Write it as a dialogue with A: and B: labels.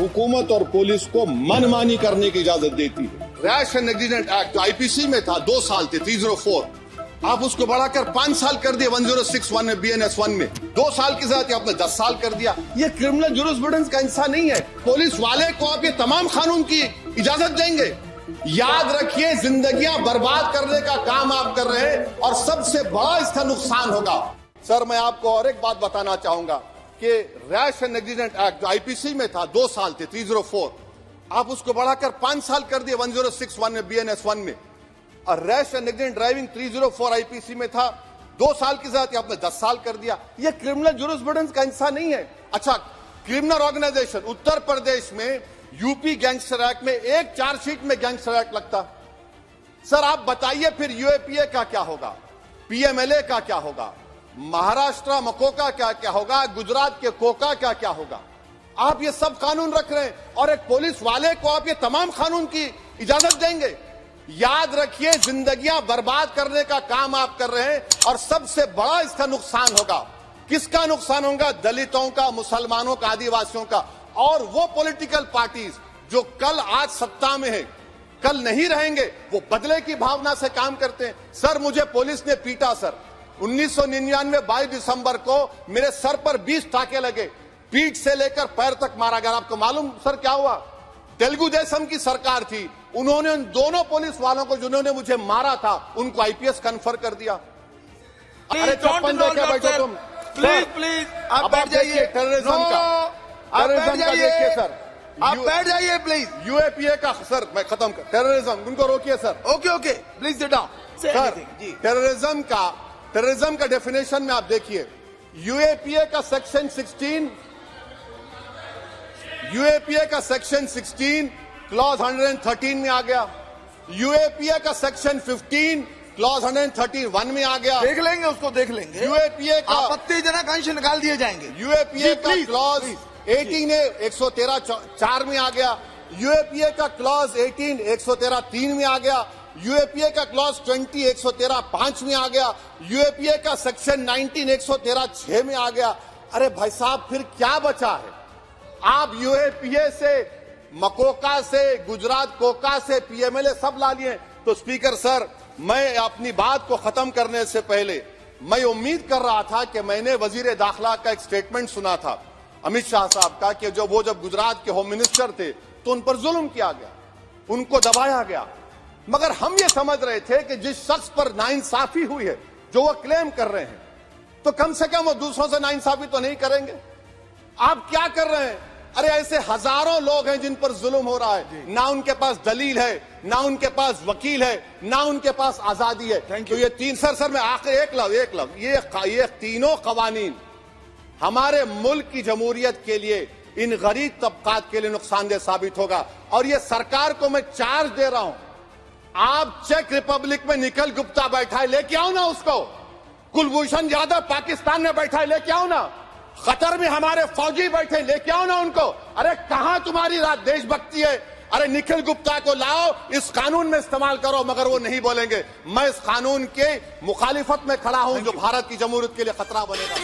A: हुकूमत और पुलिस को मनमानी करने की इजाजत देती है। Rash and negligent act IPC में था 2 साल थे 304, आप उसको बढ़ाकर 5 साल कर दिए 1061 में BNS1 में। 2 साल की जरूरत आपने 10 साल कर दिया। ये क्रिमिनल जुरिस्प्रूडेंस का हिस्सा नहीं है। पुलिस वाले को आप ये तमाम कानून की इजाजत देंगे? याद रखिए, जिंदगियां बर्बाद करने का काम आप कर रहे हैं और सबसे बड़ा इसका नुकसान होगा। सर, मैं आपको और एक बात बताना चाहूंगा कि rash and negligent act IPC में था 2 साल थे 304, आप उसको बढ़ाकर 5 साल कर दिए 1061 में BNS1 में। और rash and negligent driving 304 IPC में था 2 साल की जरूरत आपने 10 साल कर दिया। यह क्रिमिनल जुरिस्प्रूडेंस का हिस्सा नहीं है। अच्छा, क्रिमिनल ऑर्गेनाइजेशन उत्तर प्रदेश में यूपी गैंगस्टर एक्ट में एक चार्जशीट में गैंगस्टर एक्ट लगता। सर आप बताइए फिर यूएपीए का क्या होगा, पीएमएलए का क्या होगा, महाराष्ट्र मकोका का क्या होगा, गुजरात के कोका का क्या होगा? आप ये सब कानून रख रहे हैं और एक पुलिस वाले को आप ये तमाम कानून की इजाजत देंगे? याद रखिए, जिंदगियां बर्बाद करने का काम आप कर रहे हैं और सबसे बड़ा इसका नुकसान होगा। किसका नुकसान होगा? दलितों का, मुसलमानों का, आदिवासियों का। और वो पॉलिटिकल पार्टीज जो कल आज सत्ता में है, कल नहीं रहेंगे, वो बदले की भावना से काम करते हैं। सर मुझे पुलिस ने पीटा सर 1999 22 दिसंबर को मेरे सर पर 20 टाके लगे, पीठ से लेकर पैर तक मारा गया। आपको मालूम सर क्या हुआ? तेलुगु देशम की सरकार थी, उन्होंने उन दोनों पुलिस वालों को जिन्होंने मुझे मारा था उनको आईपीएस कन्फर कर दिया। अरे चौपन देखे बैठो तुम।
B: प्लीज आप बैठ जाइए।
A: टेररिज्म का देखिए सर,
B: आप बैठ जाइए प्लीज।
A: यूएपीए का सर मैं खत्म कर, टेररिज्म उनको रोकिए sir.
B: Okay please sit down
A: sir. Terrorism का डेफिनेशन में आप देखिए, यूएपीए का सेक्शन 16 क्लॉज 113 में आ गया, यूएपीए का सेक्शन 15 क्लॉज 131 में आ गया।
B: देख लेंगे उसको, देख लेंगे।
A: यूएपीए का
B: आपत्तिजनक अंश निकाल दिए जाएंगे।
A: यूएपीए का क्लॉज 18 113(4) में आ गया, यूएपीए का क्लॉज 18 113(3) में आ गया, यूएपीए का क्लॉज 20 113(5) में आ गया, यूएपीए का सेक्शन 19 113(6) में आ गया। अरे भाई साहब, फिर क्या बचा है? आप यूएपीए से, मकोका से, गुजरात कोका से, पीएमएलए सब ला लिए। तो स्पीकर सर, मैं अपनी बात को खत्म करने से पहले मैं उम्मीद कर रहा था कि मैंने वजीर दाखिला का एक स्टेटमेंट सुना था अमित शाह साहब का कि जब गुजरात के होम मिनिस्टर थे तो उन पर जुल्म किया गया, उनको दबाया गया। मगर हम ये समझ रहे थे कि जिस शख्स पर नाइंसाफी हुई है, जो वो क्लेम कर रहे हैं, तो कम से कम वो दूसरों से नाइंसाफी तो नहीं करेंगे। आप क्या कर रहे हैं? अरे ऐसे हजारों लोग हैं जिन पर जुल्म हो रहा है, ना उनके पास दलील है, ना उनके पास वकील है, ना उनके पास आजादी है। तो ये तीन सर मैं आखिर एक लव ये तीनों कवानीन हमारे मुल्क की जमहूरियत के लिए, इन गरीब तबकात के लिए नुकसानदेह साबित होगा। और ये सरकार को मैं चार्ज दे रहा हूं, आप चेक रिपब्लिक में निखिल गुप्ता बैठा है, लेके आओ ना उसको। कुलभूषण यादव पाकिस्तान में बैठा है, लेके आओ ना। कतर में हमारे फौजी बैठे, लेके आओ ना उनको। अरे कहां तुम्हारी देशभक्ति है? अरे निखिल गुप्ता को लाओ, इस कानून में इस्तेमाल करो। मगर वो नहीं बोलेंगे। मैं इस कानून के मुखालिफत में खड़ा हूं जो भारत की जमहूरियत के लिए खतरा बनेगा।